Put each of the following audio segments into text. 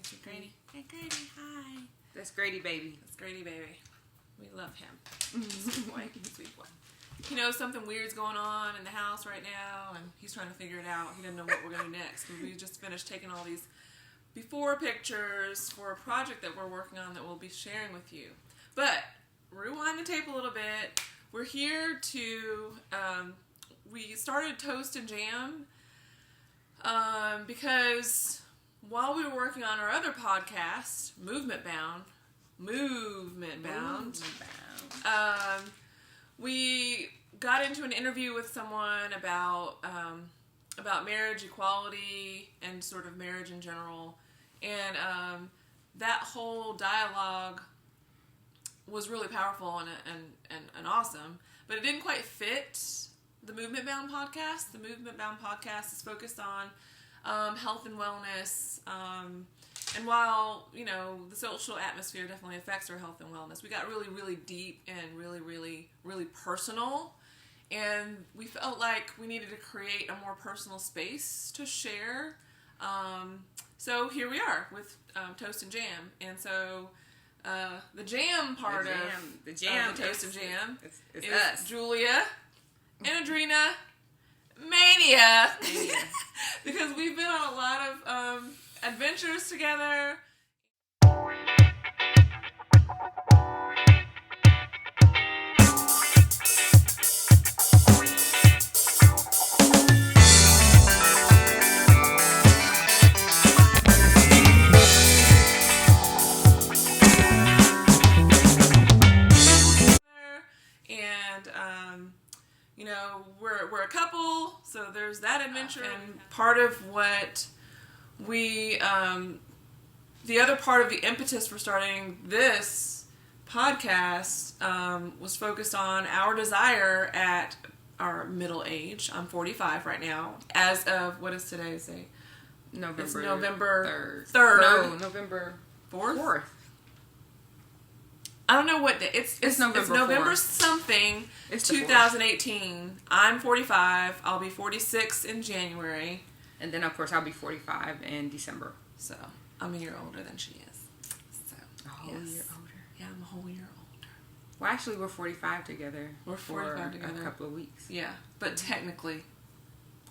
Here's Grady. Hey, Grady, hi. That's Grady baby. That's Grady baby. We love him. Sweet boy. Sweet boy. He knows something weird's going on in the house right now, and he's trying to figure it out. He doesn't know what we're going to do next. We just finished taking all these before pictures for a project that we're working on that we'll be sharing with you. But rewind the tape a little bit. We're here to, we started Toast and Jam because while we were working on our other podcast, Movement Bound, we got into an interview with someone about marriage equality and sort of marriage in general, and that whole dialogue was really powerful and awesome, but it didn't quite fit the Movement Bound podcast. The Movement Bound podcast is focused on health and wellness, and while, you know, the social atmosphere definitely affects our health and wellness, we got really, really deep and really, really, really personal. And we felt like we needed to create a more personal space to share. So here we are with Toast and Jam. And so the jam part of the Toast and Jam is us. us. Julia and Adrena Mania. Because we've been on a lot of adventures together. And you know, we're a couple, so there's that adventure. And part of what we, the other part of the impetus for starting this podcast was focused on our desire at our middle age. I'm 45 right now. As of, what is today's date? It's November 3rd. No, November 4th? I don't know what day. It's November 4th. Something. It's 2018. I'm 45. I'll be 46 in January. And then, of course, I'll be 45 in December. So, I'm a year older than she is. So, a whole year older? Yeah, I'm a whole year older. Well, actually, we're 45 together. We're 45 together. A couple of weeks. Yeah, but technically,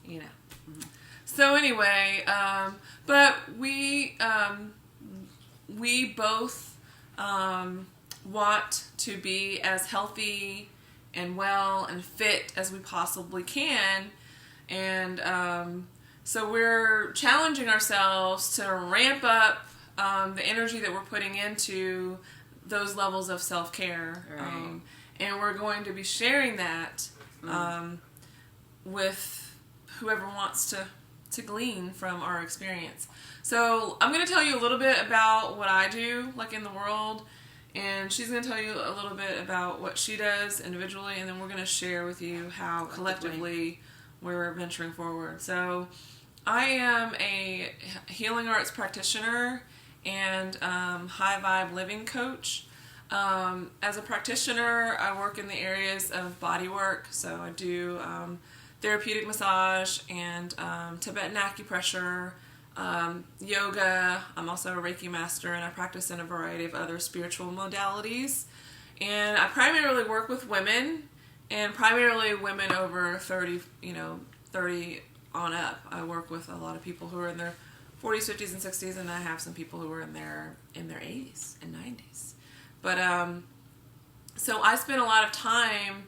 you know. Mm-hmm. So, anyway, but we both want to be as healthy and well and fit as we possibly can, and so we're challenging ourselves to ramp up the energy that we're putting into those levels of self-care, right. And we're going to be sharing that with whoever wants to glean from our experience. So I'm going to tell you a little bit about what I do, like, in the world, and she's going to tell you a little bit about what she does individually, and then we're going to share with you how collectively we're venturing forward. So I am a healing arts practitioner and high vibe living coach. As a practitioner, I work in the areas of body work. So I do therapeutic massage and Tibetan acupressure, yoga. I'm also a Reiki master, and I practice in a variety of other spiritual modalities. And I primarily work with women, and primarily women over 30, 30 on up. I work with a lot of people who are in their 40s, 50s, and 60s, and I have some people who are in their 80s and 90s. But so I spend a lot of time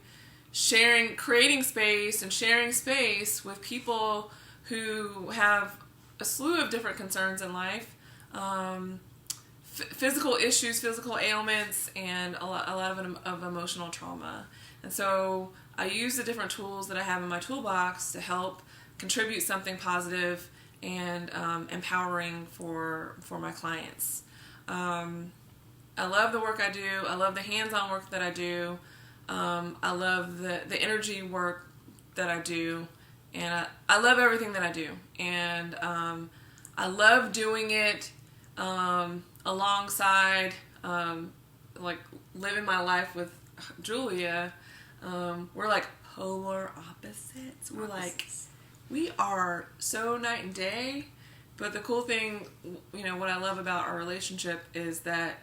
creating space and sharing space with people who have a slew of different concerns in life, physical issues, physical ailments, and a lot of emotional trauma. And so I use the different tools that I have in my toolbox to help contribute something positive and empowering for my clients. I love the work I do. I love the hands-on work that I do. I love the energy work that I do. And I love everything that I do. And I love doing it alongside, like, living my life with Julia. We're like polar opposites. We are so night and day. But the cool thing, what I love about our relationship is that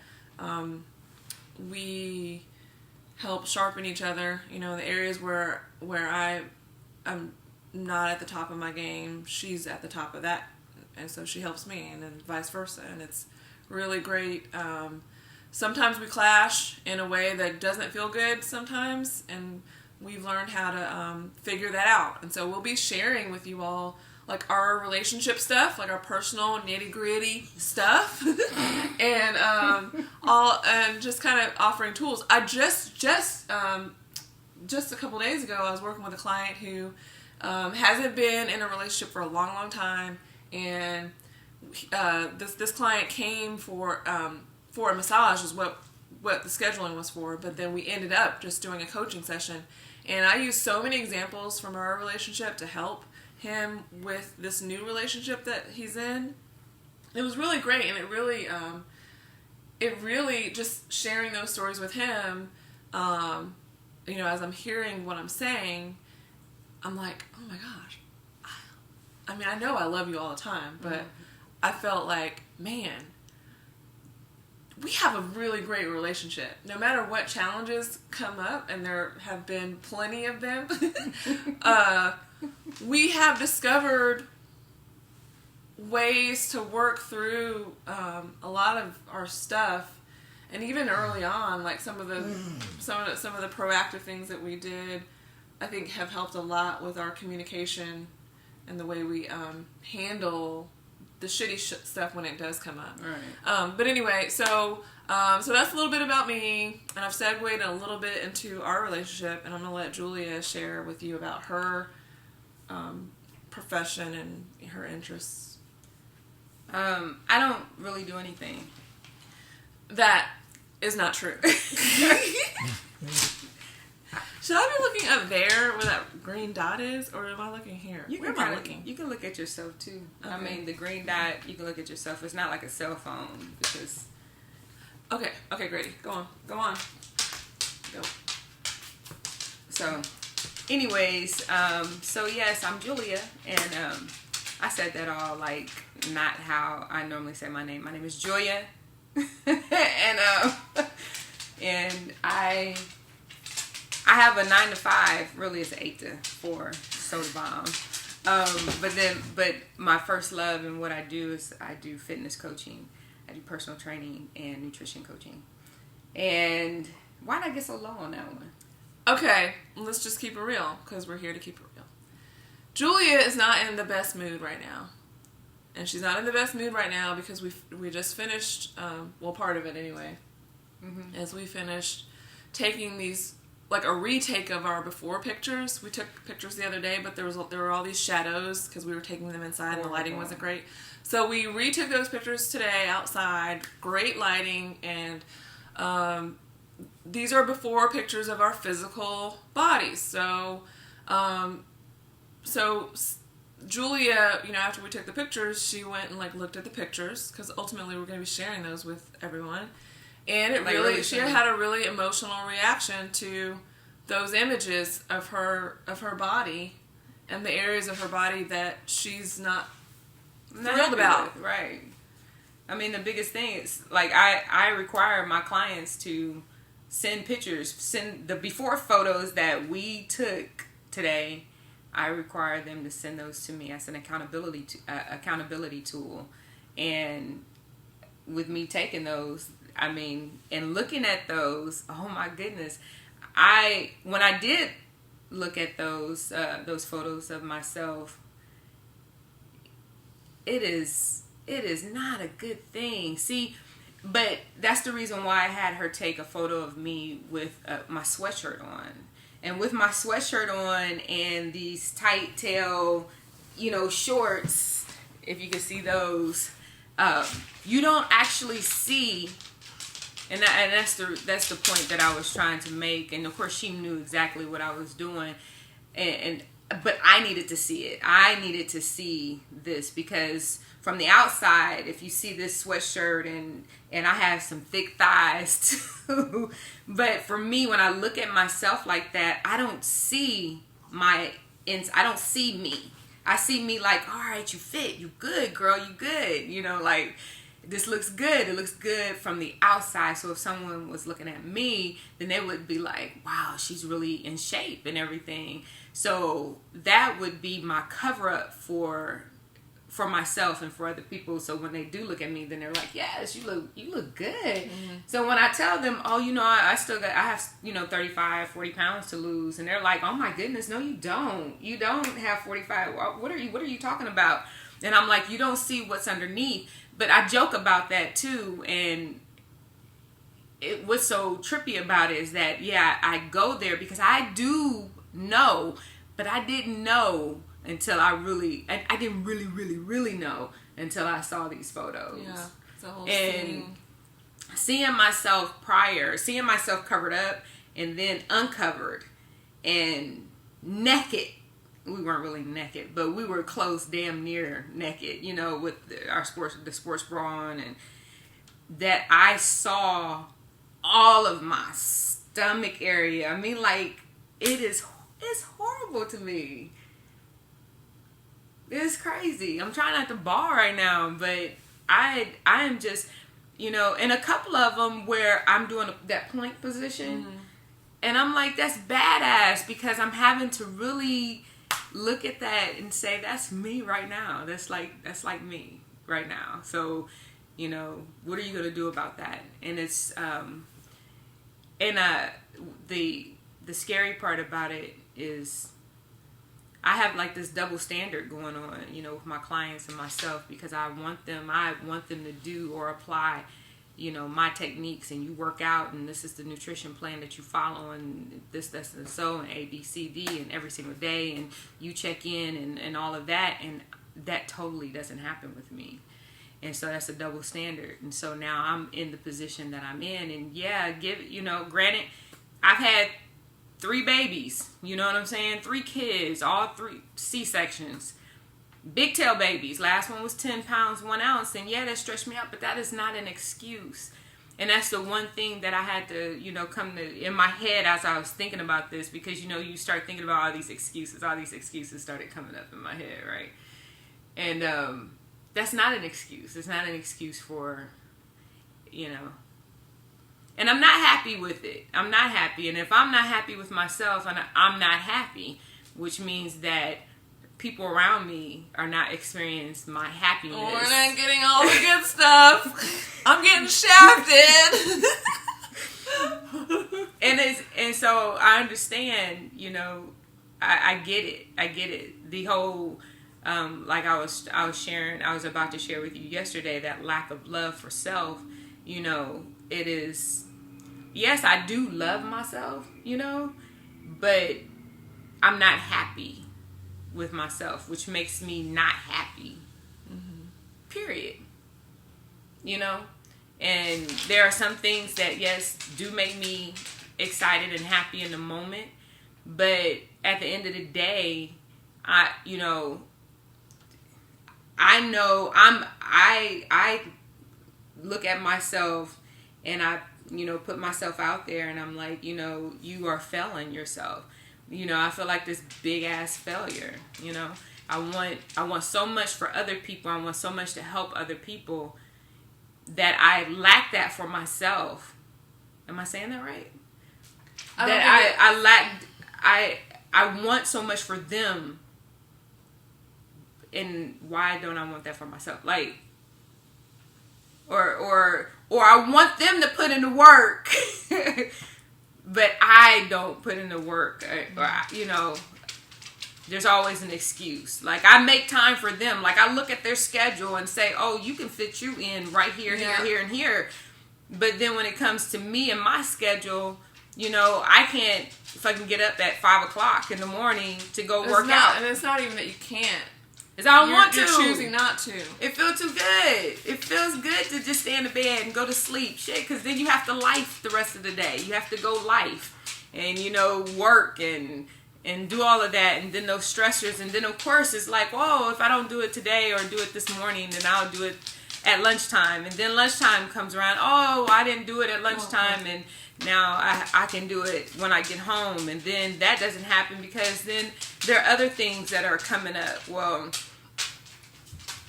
we help sharpen each other. The areas where I'm not at the top of my game, she's at the top of that, and so she helps me, and then vice versa, and it's really great. Sometimes we clash in a way that doesn't feel good sometimes, and we've learned how to figure that out. And so we'll be sharing with you all like our relationship stuff, like our personal nitty gritty stuff, and and just kind of offering tools. I just a couple days ago, I was working with a client who hasn't been in a relationship for a long, long time, and this client came for a massage is what the scheduling was for, but then we ended up just doing a coaching session, and I used so many examples from our relationship to help him with this new relationship that he's in. It was really great, and it really just sharing those stories with him, as I'm hearing what I'm saying, I'm like, oh my gosh, I mean, I know I love you all the time, but I felt like, man, we have a really great relationship. No matter what challenges come up, and there have been plenty of them, we have discovered ways to work through a lot of our stuff, and even early on, like some of the proactive things that we did, I think have helped a lot with our communication and the way we handle the shitty stuff when it does come up. Right. But anyway, so that's a little bit about me, and I've segued a little bit into our relationship, and I'm going to let Julia share with you about her profession and her interests. I don't really do anything. That is not true. Should I be looking up there where that green dot is, or am I looking here? Where am I looking? You can look at yourself too. Okay. I mean, the green dot, you can look at yourself. It's not like a cell phone because. Okay, Grady, go on. Go. So, anyways, so yes, I'm Julia, and I said that all like not how I normally say my name. My name is Julia, and I have a 9 to 5. Really, it's 8 to 4 soda bomb. But my first love and what I do is I do fitness coaching. I do personal training and nutrition coaching. And why did I get so low on that one? Okay, let's just keep it real, because we're here to keep it real. Julia is not in the best mood right now. And she's not in the best mood right now because we just finished, part of it anyway, as we finished taking these, like a retake of our before pictures. We took pictures the other day, but there were all these shadows because we were taking them inside and the lighting wasn't great. So we retook those pictures today outside, great lighting, and these are before pictures of our physical bodies. So Julia, after we took the pictures, she went and looked at the pictures, because ultimately we're going to be sharing those with everyone. And she had a really emotional reaction to those images of her body and the areas of her body that she's not thrilled about. Right. I mean, the biggest thing is, I require my clients to send pictures, send the before photos that we took today. I require them to send those to me as an accountability tool. And with me taking those, I mean, and looking at those, oh my goodness. When I did look at those photos of myself, it is not a good thing. See, but that's the reason why I had her take a photo of me with my sweatshirt on. And with my sweatshirt on and these tight tail, shorts, if you can see those, you don't actually see, and that's the point that I was trying to make. And of course, she knew exactly what I was doing, but I needed to see it. I needed to see this, because from the outside, if you see this sweatshirt and I have some thick thighs too, but for me, when I look at myself like that, I don't see I don't see me. I see me like, all right, you fit, you good, girl, you good. You know, like, this looks good. It looks good from the outside. So if someone was looking at me, then they would be like, wow, she's really in shape and everything. So that would be my cover up for myself and for other people. So when they do look at me, then they're like, yes, you look good. Mm-hmm. So when I tell them, oh, you know, I have, you know, 35, 40 pounds to lose. And they're like, oh my goodness, no, you don't. You don't have 45. What are you talking about? And I'm like, you don't see what's underneath. But I joke about that too. And what's so trippy about it is that, yeah, I go there because I do know, but I didn't know until I didn't really know until I saw these photos. Yeah, it's a whole and scene. seeing myself covered up and then uncovered and naked. We weren't really naked, but we were close, damn near naked, you know, with the sports bra on, and that I saw all of my stomach area. I mean, like, it's horrible to me. It's crazy. I'm trying not to bawl right now, but I am just, you know, and a couple of them where I'm doing that plank position, mm-hmm. and I'm like, that's badass, because I'm having to really look at that and say, that's me right now. That's like me right now. So, you know, what are you gonna do about that? And it's the scary part about it is I have like this double standard going on, you know, with my clients and myself, because I want them to do or apply, you know, my techniques, and you work out, and this is the nutrition plan that you follow, and this, and so, and A, B, C, D, and every single day, and you check in and all of that, and that totally doesn't happen with me. And so that's a double standard. And so now I'm in the position that I'm in, and yeah, granted, I've had 3 babies, you know what I'm saying? 3 kids, all 3 C-sections. Big tail babies. Last one was 10 pounds, 1 ounce. And yeah, that stretched me out, but that is not an excuse. And that's the one thing that I had to, you know, come to in my head as I was thinking about this, because, you know, you start thinking about all these excuses started coming up in my head, right? And that's not an excuse. It's not an excuse for, you know. And I'm not happy with it. I'm not happy. And if I'm not happy with myself, and I'm not happy, which means that people around me are not experiencing my happiness. Oh, we're not getting all the good stuff. I'm getting shafted. and so I understand, you know, I get it. The whole, like I was about to share with you yesterday, that lack of love for self, you know, it is, yes, I do love myself, you know, but I'm not happy with myself, which makes me not happy. Mm-hmm. Period. You know? And there are some things that, yes, do make me excited and happy in the moment, but at the end of the day, I look at myself and I, you know, put myself out there, and I'm like, you know, you are failing yourself. You know, I feel like this big ass failure, you know. I want so much for other people. I want so much to help other people that I lack that for myself. Am I saying that right? I want so much for them, and why don't I want that for myself? Like, or I want them to put in the work, but I don't put in the work. Or, you know, there's always an excuse. Like, I make time for them. Like, I look at their schedule and say, oh, you can fit you in right here, here, and here. But then when it comes to me and my schedule, you know, I can't fucking get up at 5 o'clock in the morning to go work out. And it's not even that you can't. It's I don't want to. You're choosing not to. It feels too good. It feels good to just stay in the bed and go to sleep. Shit, because then you have to life the rest of the day. You have to go life and, you know, work and do all of that. And then those stressors. And then, of course, it's like, whoa, if I don't do it today or do it this morning, then I'll do it at lunchtime, and then lunchtime comes around. Oh, I didn't do it at lunchtime, and now I can do it when I get home, and then that doesn't happen because then there are other things that are coming up. Well,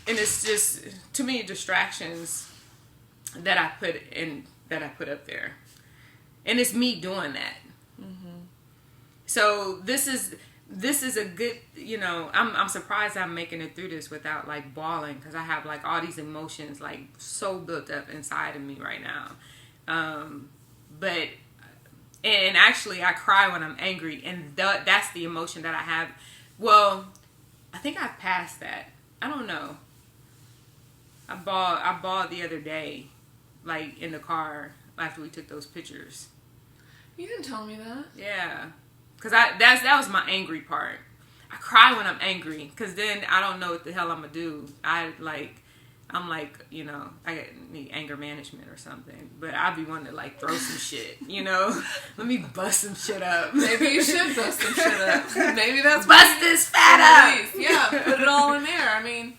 and it's just too many distractions that I put up there, and it's me doing that. So this is a good, I'm surprised I'm making it through this without like bawling, because I have like all these emotions like so built up inside of me right now. But actually I cry when I'm angry, and that's the emotion that I have. Well, I think I've passed that. I don't know. I bawled the other day, like in the car after we took those pictures. You didn't tell me that. Yeah. Because that was my angry part. I cry when I'm angry, because then I don't know what the hell I'm going to do. I need anger management or something. But I'd be wanting to like throw some shit, Let me bust some shit up. Maybe you should bust some shit up. Maybe that's bust this fat up. Yeah, put it all in there. I mean,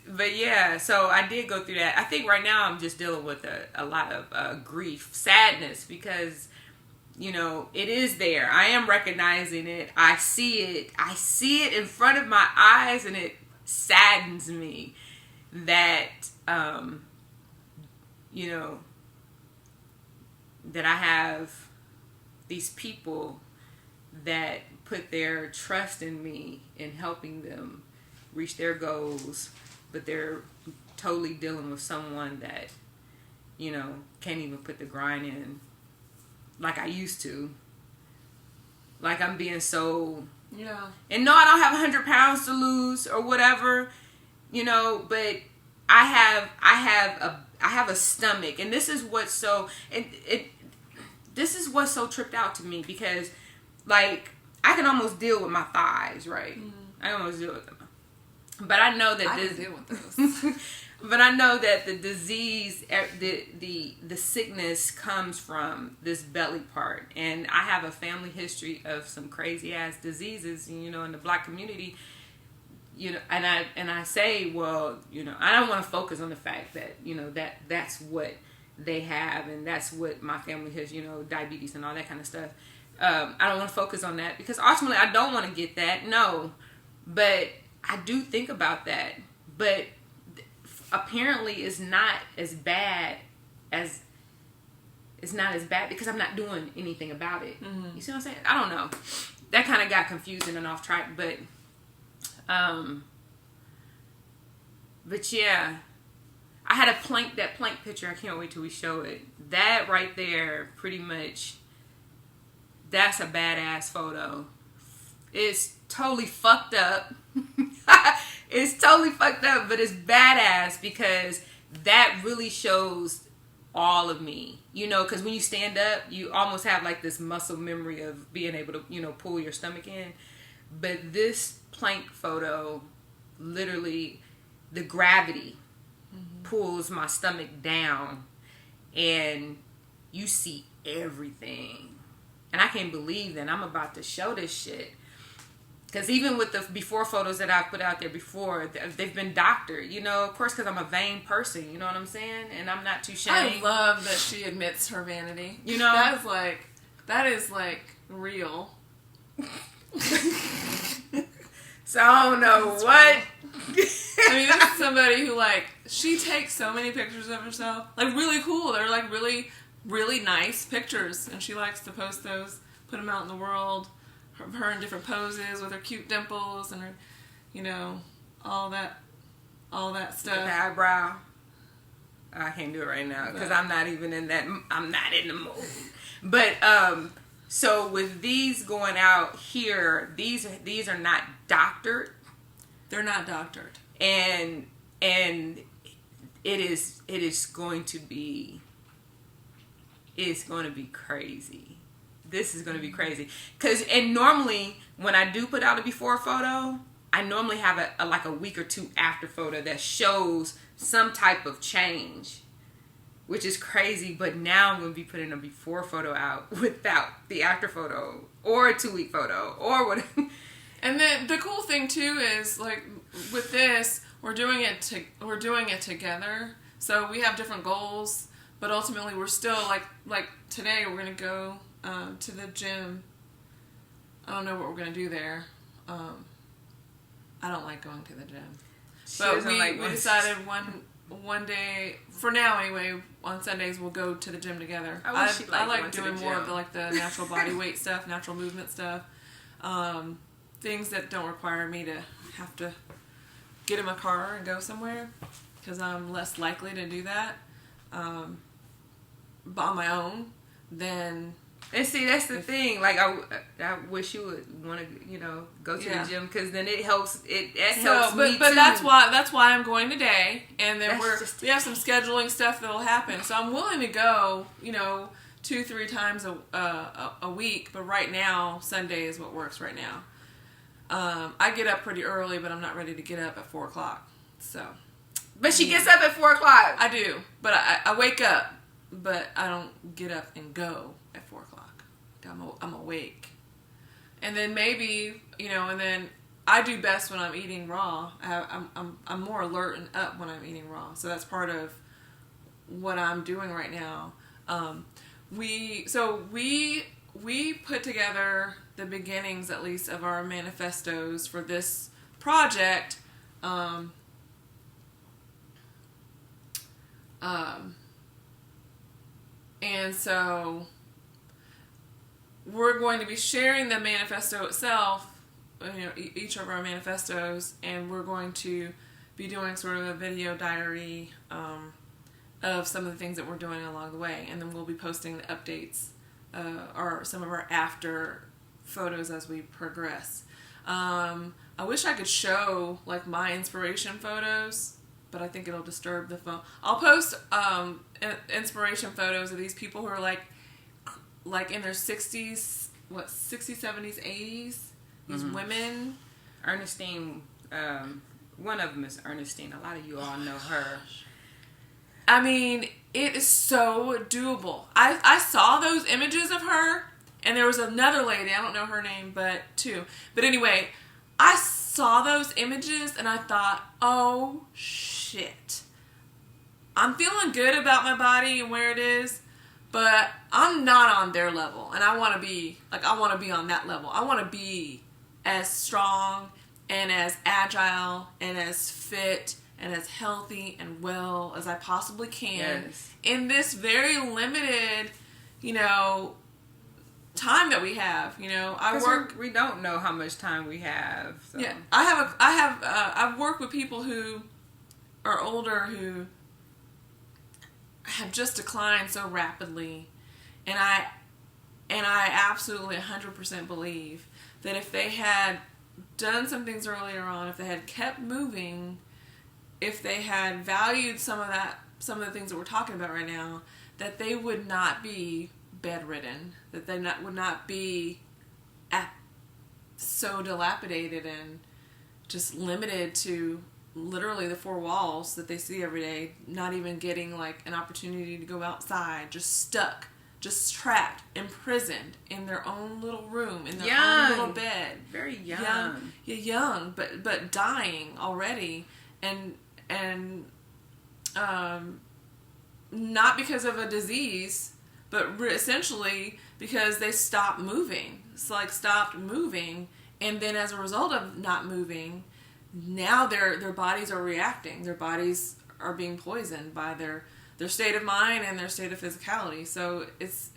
But yeah, so I did go through that. I think right now I'm just dealing with a lot of grief, sadness, because it is there. I am recognizing it. I see it. I see it in front of my eyes, and it saddens me that, that I have these people that put their trust in me in helping them reach their goals, but they're totally dealing with someone that, can't even put the grind in like I used to. Like I'm being so... Yeah. And no, I don't have 100 pounds to lose or whatever, but I have a stomach, and this is what's so... This is what's so tripped out to me, because, like, I can almost deal with my thighs, right? Mm-hmm. I can almost deal with them. But I know that I can deal with those. But I know that the disease, the sickness comes from this belly part. And I have a family history of some crazy ass diseases, in the Black community. And I say, well, I don't want to focus on the fact that, that's what they have, and that's what my family has, diabetes and all that kind of stuff. I don't want to focus on that, because ultimately I don't want to get that. No. But I do think about that. But apparently it's not as bad because I'm not doing anything about it. Mm-hmm. You see what I'm saying? I don't know. That kind of got confusing and off track, but yeah, I had that plank picture. I can't wait till we show it. That right there, pretty much, that's a badass photo. It's totally fucked up. It's totally fucked up, but it's badass, because that really shows all of me. Because when you stand up, you almost have like this muscle memory of being able to, pull your stomach in. But this plank photo, literally, the gravity pulls my stomach down, and you see everything. And I can't believe that I'm about to show this shit. Because even with the before photos that I've put out there before, they've been doctored, of course, because I'm a vain person, you know what I'm saying? And I'm not too shy. I love that she admits her vanity. That is like real. So I don't know what. This is somebody who, she takes so many pictures of herself. Really cool. They're, really, really nice pictures. And she likes to post those, put them out in the world. Her in different poses with her cute dimples and her, all that stuff. The eyebrow. I can't do it right now because I'm not even in that. I'm not in the mood. But so with these going out here, these are not doctored. They're not doctored, and it is going to be. It's going to be crazy. This is going to be crazy. And normally, when I do put out a before photo, I normally have a week or two after photo that shows some type of change, which is crazy. But now I'm going to be putting a before photo out without the after photo, or a 2-week photo, or whatever. And then the cool thing too is, with this, we're doing it together. So we have different goals, but ultimately we're still like today we're gonna go to the gym. I don't know what we're gonna do there. I don't like going to the gym, but we decided one day, for now anyway, on Sundays we'll go to the gym together. I like doing more of the natural body weight stuff, natural movement stuff, things that don't require me to have to get in my car and go somewhere, because I'm less likely to do that on my own than. And see, that's the thing. Like, I wish you would want to, go to the gym, because then it helps. It helps me too. But that's why I'm going today, and then we have some scheduling stuff that'll happen. So I'm willing to go, 2-3 times a week. But right now, Sunday is what works right now. I get up pretty early, but I'm not ready to get up at 4:00. So. But she gets up at 4:00. I do, but I wake up, but I don't get up and go at 4:00. I'm awake, and then maybe and then I do best when I'm eating raw. I'm more alert and up when I'm eating raw, so that's part of what I'm doing right now. We put together the beginnings, at least, of our manifestos for this project. And so we're going to be sharing the manifesto itself, each of our manifestos, and we're going to be doing sort of a video diary of some of the things that we're doing along the way, and then we'll be posting the updates or some of our after photos as we progress. I wish I could show my inspiration photos, but I think it'll disturb the phone. I'll post inspiration photos of these people who are like in their 60s, 60s, 70s, 80s. These women. Ernestine, one of them is Ernestine. A lot of you all know her. I mean, it is so doable. I saw those images of her, and there was another lady, I don't know her name, but anyway, I saw those images and I thought, oh shit. I'm feeling good about my body and where it is, but I'm not on their level, and I want to be on that level. I want to be as strong and as agile and as fit and as healthy and well as I possibly can in this very limited, time that we have. We don't know how much time we have. So. Yeah, I've worked with people who are older who have just declined so rapidly, and I absolutely 100% believe that if they had done some things earlier on, if they had kept moving, if they had valued some of the things that we're talking about right now, that they would not be bedridden, that they would not be so dilapidated and just limited to literally the 4 walls that they see every day, not even getting an opportunity to go outside, just stuck, just trapped, imprisoned in their own little room, in their own little bed. Very young. Young, but dying already, and not because of a disease, but essentially because they stopped moving. It's stopped moving, and then as a result of not moving, now their bodies are reacting. Their bodies are being poisoned by their state of mind and their state of physicality. So it's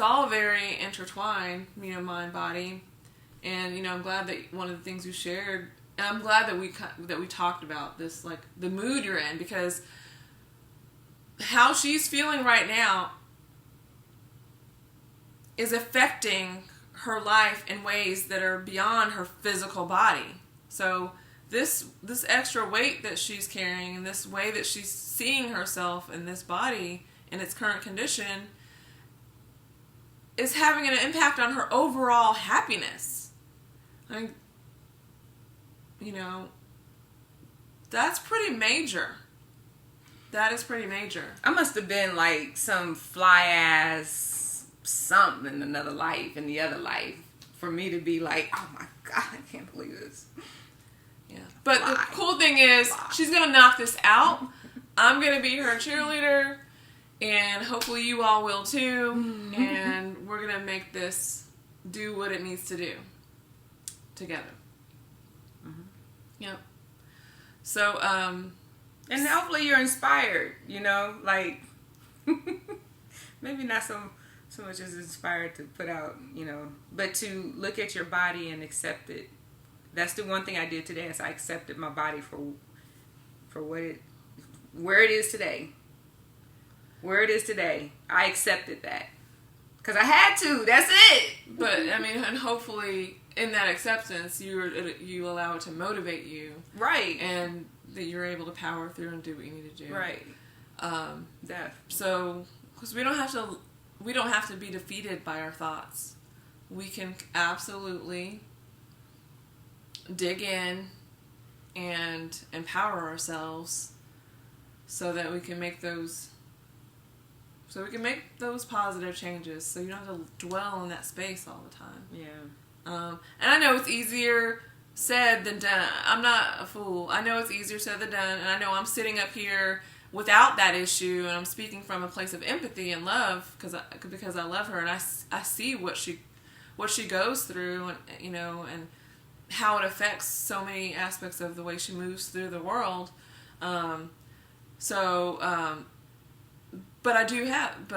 all very intertwined, mind, body, and I'm glad that one of the things you shared, and I'm glad that we talked about this, the mood you're in, because how she's feeling right now is affecting her life in ways that are beyond her physical body. So this extra weight that she's carrying, and this way that she's seeing herself in this body in its current condition, is having an impact on her overall happiness. That's pretty major. That is pretty major. I must have been some fly ass something in another life, in the other life, for me to be oh my God, I can't believe this. Yeah. But the cool thing is, she's going to knock this out. I'm going to be her cheerleader, and hopefully you all will too. And we're going to make this do what it needs to do together. Yep. So, and hopefully you're inspired, like, maybe not so much as inspired to put out, but to look at your body and accept it. That's the one thing I did today, is I accepted my body for where it is today. Where it is today. I accepted that. Because I had to. That's it. But, I mean, and hopefully in that acceptance, you allow it to motivate you. Right. And that you're able to power through and do what you need to do. Right. Definitely. So, because we don't have to be defeated by our thoughts. We can absolutely dig in and empower ourselves so that we can make those positive changes, so you don't have to dwell in that space all the time. Yeah. And I know it's easier said than done. I'm not a fool. I know it's easier said than done, and I know I'm sitting up here without that issue, and I'm speaking from a place of empathy and love because I love her, and I see what she goes through, and and how it affects so many aspects of the way she moves through the world. But I do have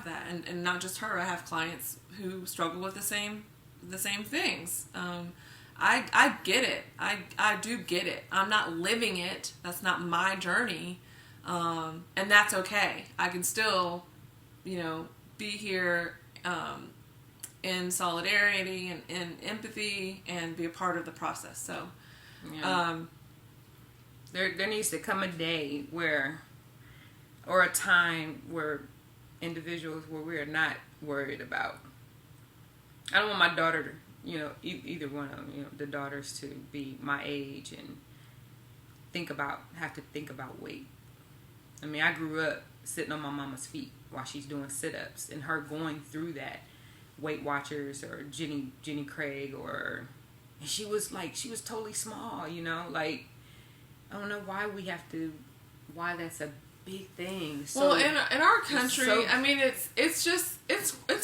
that, and not just her. I have clients who struggle with the same things. I get it. I do get it. I'm not living it. That's not my journey, and that's okay. I can still, be here in solidarity and in empathy and be a part of the process. So, yeah. There needs to come a day or a time where individuals where we are not worried about. I don't want my daughter to, either one of them, the daughters to be my age and have to think about weight. I mean, I grew up sitting on my mama's feet while she's doing sit-ups, and her going through that. Weight Watchers or Jenny Craig, and she was totally small, like, I don't know why that's a big thing. So, well, in our country, I mean, it's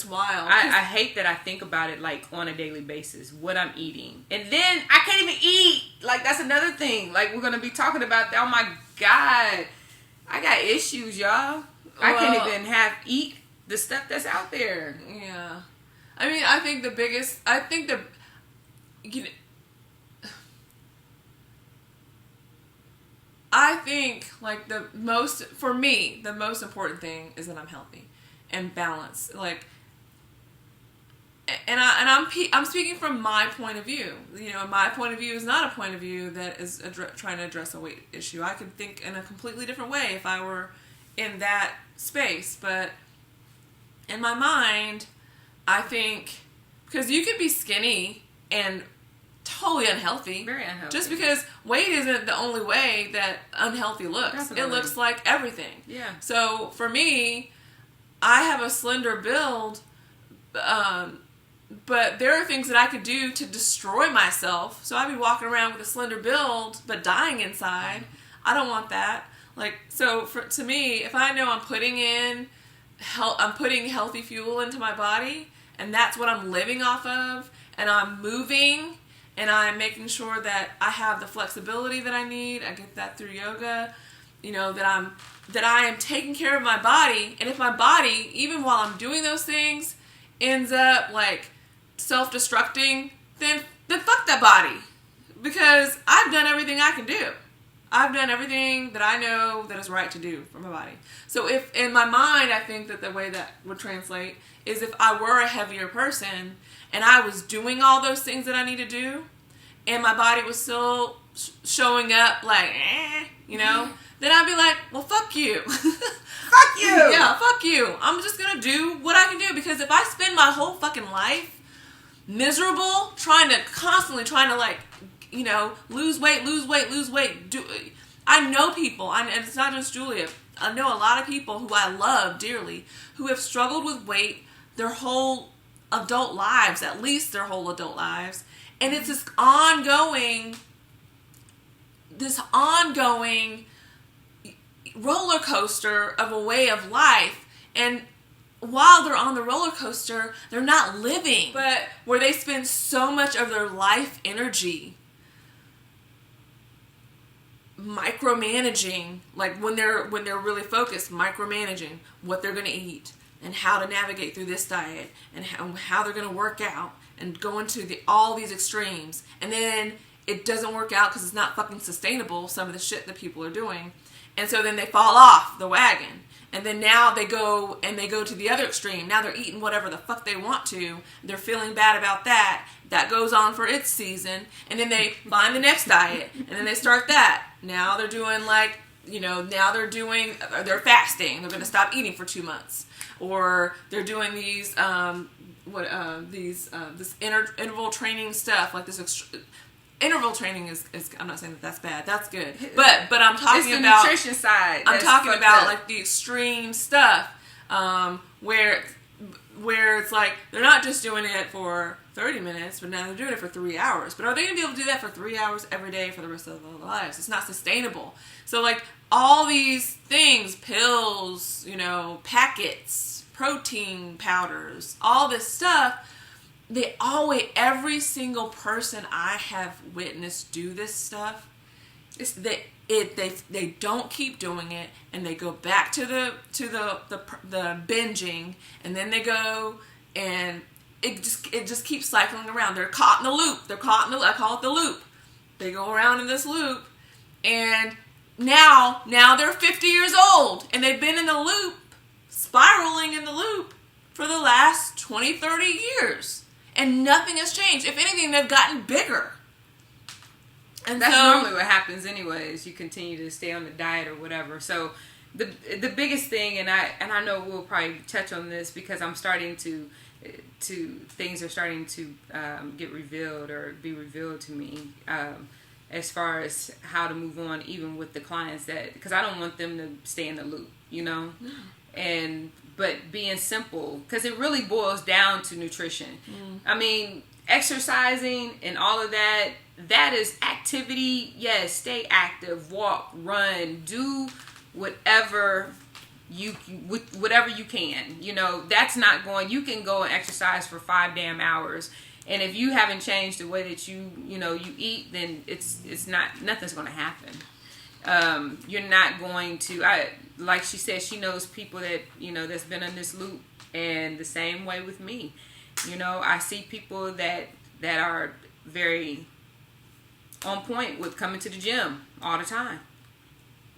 wild. I hate that I think about it, like, on a daily basis, what I'm eating. And then I can't even eat. Like, that's another thing. Like, we're going to be talking about that. Oh, my God. I got issues, y'all. I can't even eat the stuff that's out there. Yeah. I mean, I think like the most important thing is that I'm healthy and balanced. Like, and I'm speaking from my point of view. My point of view is not a point of view that is trying to address a weight issue. I could think in a completely different way if I were in that space. But in my mind, I think, because you could be skinny and totally unhealthy. Very unhealthy. Just because weight isn't the only way that unhealthy looks. Definitely. It looks like everything. Yeah. So for me, I have a slender build, but there are things that I could do to destroy myself. So I'd be walking around with a slender build, but dying inside. I don't want that. Like, so to me, if I know I'm putting healthy fuel into my body, and that's what I'm living off of, and I'm moving, and I'm making sure that I have the flexibility that I need. I get that through yoga. That I am taking care of my body, and if my body, even while I'm doing those things, ends up like self-destructing, then fuck that body, because I've done everything I can do. I've done everything that I know that is right to do for my body. So if, in my mind, I think that the way that would translate is if I were a heavier person and I was doing all those things that I need to do, and my body was still showing up like, then I'd be like, well, fuck you. Fuck you! Yeah, fuck you. I'm just gonna do what I can do, because if I spend my whole fucking life miserable, constantly trying to like, lose weight. I know people, and it's not just Julia. I know a lot of people who I love dearly who have struggled with weight their whole adult lives, at least their whole adult lives. And it's this ongoing this ongoing roller coaster of a way of life. And while they're on the roller coaster, they're not living, but where they spend so much of their life energy micromanaging, like when they're really focused, micromanaging what they're going to eat and how to navigate through this diet and how they're going to work out and go into all these extremes, and then it doesn't work out because it's not fucking sustainable, some of the shit that people are doing, and so then they fall off the wagon. And then now they go to the other extreme. Now they're eating whatever the fuck they want to. They're feeling bad about that. That goes on for its season. And then they find the next diet. And then they start that. Now they're doing they're fasting. They're going to stop eating for 2 months. Or they're doing these, this interval training stuff, like this interval training is I'm not saying that that's bad. That's good. But I'm talking it's the about nutrition side. I'm talking about like the extreme stuff, where it's like they're not just doing it for 30 minutes, but now they're doing it for 3 hours. But are they going to be able to do that for 3 hours every day for the rest of their lives? It's not sustainable. So like all these things, pills, packets, protein powders, all this stuff. Every single person I have witnessed do this stuff, they don't keep doing it, and they go back to the binging, and then they go, and it just keeps cycling around. They're caught in the loop. I call it the loop. They go around in this loop, and now they're 50 years old, and they've been in the loop, spiraling in the loop for the last 20, 30 years. And nothing has changed. If anything, they've gotten bigger. And that's normally what happens anyways. You continue to stay on the diet or whatever. So the biggest thing, and I know we'll probably touch on this because I'm starting to things are starting to get revealed or be revealed to me as far as how to move on, even with the clients because I don't want them to stay in the loop, But being simple, because it really boils down to nutrition. I mean, exercising and all of that is activity. Yes, stay active, walk, run, do whatever you can. That's not going. You can go and exercise for 5 damn hours, and if you haven't changed the way that you eat, then it's not, nothing's going to happen. You're not going to. Like she said, she knows people that, that's been in this loop, and the same way with me. I see people that are very on point with coming to the gym all the time.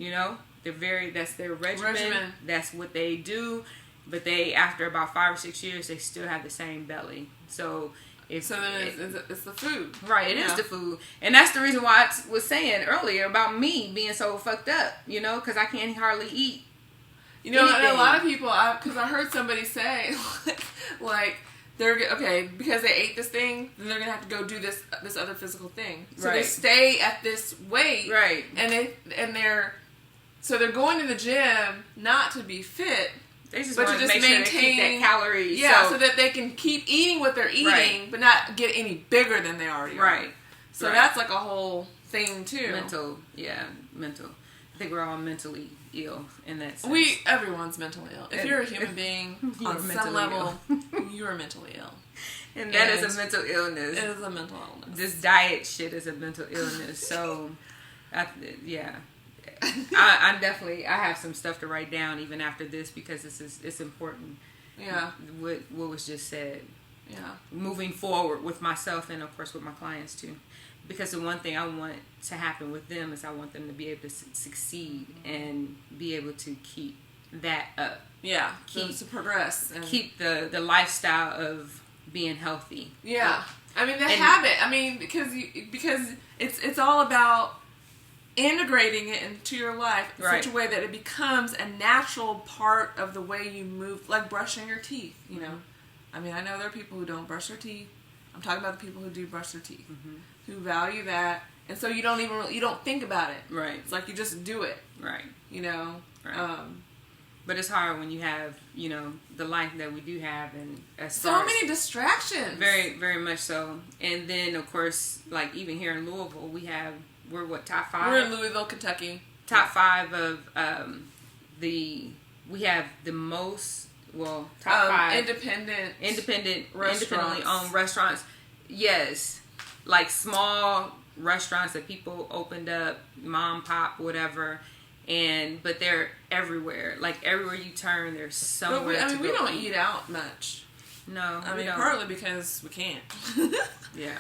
That's their regimen. That's what they do. But after about 5 or 6 years, they still have the same belly. So it's the food. Right, it is the food. And that's the reason why I was saying earlier about me being so fucked up, because I can't hardly eat anything. And a lot of people, because I heard somebody say, like they're, okay, because they ate this thing, then they're going to have to go do this other physical thing. So they stay at this weight. Right. So they're going to the gym not to be fit, they just want to make sure they keep that calories. Yeah, so that they can keep eating what they're eating, but not get any bigger than they already are. So that's like a whole thing too. Mental. I think we're all mentally ill in that sense. Everyone's mentally ill. If you're a human being, on some level, you're mentally ill. And that is a mental illness. It is a mental illness. This diet shit is a mental illness. So, I definitely, I have some stuff to write down even after this because it's important. Yeah. What was just said. Yeah. Moving forward with myself and of course with my clients too. Because the one thing I want to happen with them is I want them to be able to succeed and be able to keep that up. Yeah. To progress. And keep the lifestyle of being healthy. Yeah. I mean, habit. I mean, because it's all about integrating it into your life in such a way that it becomes a natural part of the way you move, like brushing your teeth, I mean, I know there are people who don't brush their teeth. I'm talking about the people who do brush their teeth, who value that, and so you don't think about it. Right. It's like you just do it. Right. Right. But it's hard when you have, the life that we do have, and so many distractions. Very, very much so. And then, of course, like even here in Louisville, we have, we're what, top 5? We're in Louisville, Kentucky. Top 5 of we have the most, well, top 5 independently owned restaurants. Yes, like small restaurants that people opened up, mom, pop, whatever. But they're everywhere. Like everywhere you turn, there's somewhere. But we don't eat out much. No, I mean, partly because we can't. Yeah.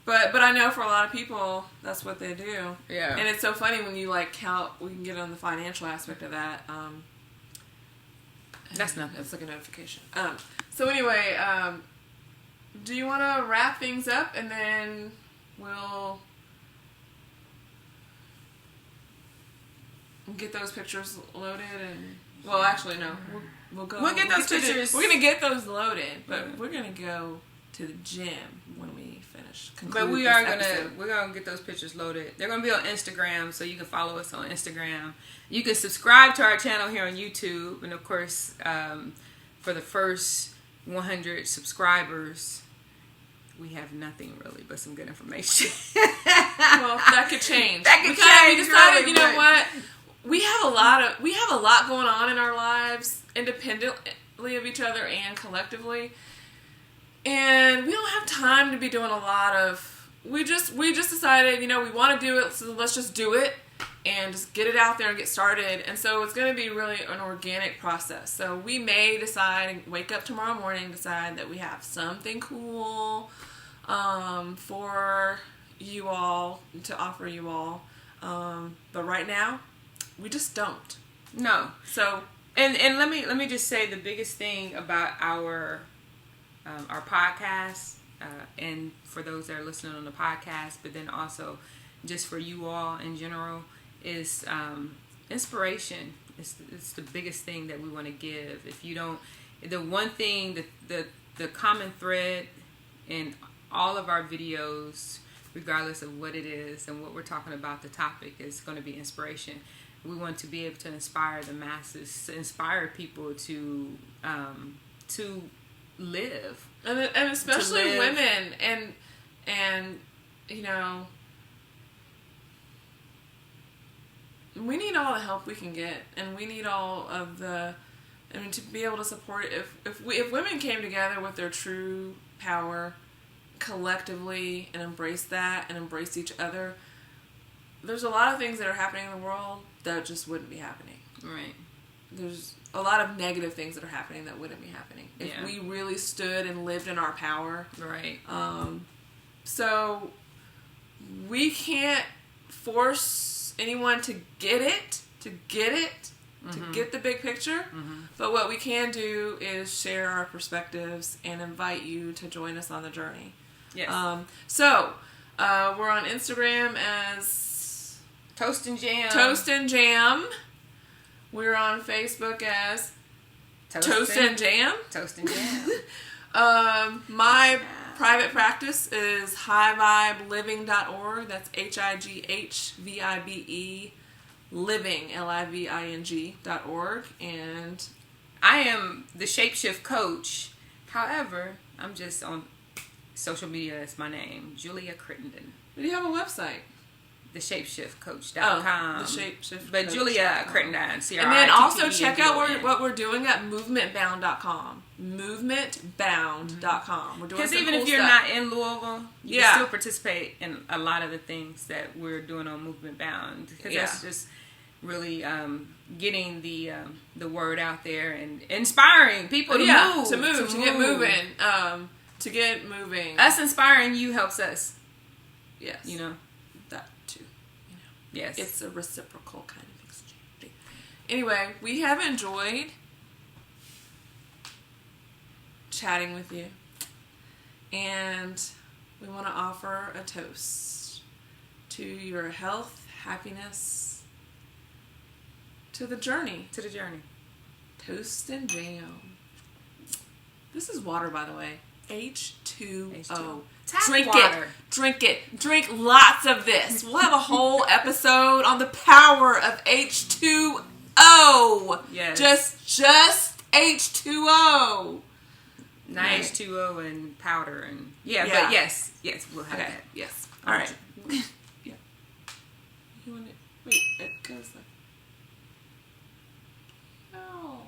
But I know for a lot of people, that's what they do. Yeah. And it's so funny when you like count. We can get on the financial aspect of that. That's nothing. It's like a notification. So anyway, do you want to wrap things up and then we'll get those pictures loaded and actually no, we'll go. We'll get those pictures. We're gonna get those loaded, but we're gonna go to the gym when we finish. But we're gonna get those pictures loaded. They're gonna be on Instagram, so you can follow us on Instagram. You can subscribe to our channel here on YouTube, and of course, for the first 100 subscribers, we have nothing really but some good information. Well, that could change. We decided, really, you know what? We have a lot going on in our lives, independently of each other and collectively. And we don't have time to be doing a lot of. We just decided, we want to do it, so let's just do it and just get it out there and get started. And so it's going to be really an organic process. So we may decide, wake up tomorrow morning, decide that we have something cool for you all to offer you all. But right now, we just don't. No. So and let me just say the biggest thing about our podcast, and for those that are listening on the podcast, but then also just for you all in general, is inspiration. It's the biggest thing that we want to give. If you don't, the one thing, the common thread in all of our videos, regardless of what it is and what we're talking about, the topic is going to be inspiration. We want to be able to inspire the masses, to inspire people to live, and especially women, and we need all the help we can get, and we need all of to be able to support. If women came together with their true power collectively and embrace that and embrace each other, there's a lot of things that are happening in the world that just wouldn't be happening. Right. There's a lot of negative things that are happening that wouldn't be happening if we really stood and lived in our power. Right. So we can't force anyone to get it, to get the big picture. Mm-hmm. But what we can do is share our perspectives and invite you to join us on the journey. Yes. So we're on Instagram as Toast and Jam. We're on Facebook as Toast and Jam. My private practice is highvibeliving.org. That's HIGHVIBE living, LIVING.org. And I am the Shapeshift Coach. However, I'm just on social media. That's my name, Julia Crittenden. Do you have a website? TheShapeshiftCoach.com. TheShapeshift. But Julia Crittenden. And then also check out what we're doing at movementbound.com. Movementbound.com. We're doing because even cool if you're stuff. not in Louisville, you can still participate in a lot of the things that we're doing on Movement Bound. Because that's just really getting the word out there and inspiring people to get moving. Us inspiring you helps us. Yes. That too. Yes. It's a reciprocal kind of exchange. Anyway, we have enjoyed chatting with you. And we want to offer a toast to your health, happiness, to the journey. Toast and Jam. This is water, by the way. H2O. Drink it. Drink lots of this. We'll have a whole episode on the power of H2O. Yes. Just H2O. Not H2O and powder and but yes, we'll have that. Yes. All right. You want it? Wait, it goes like. No.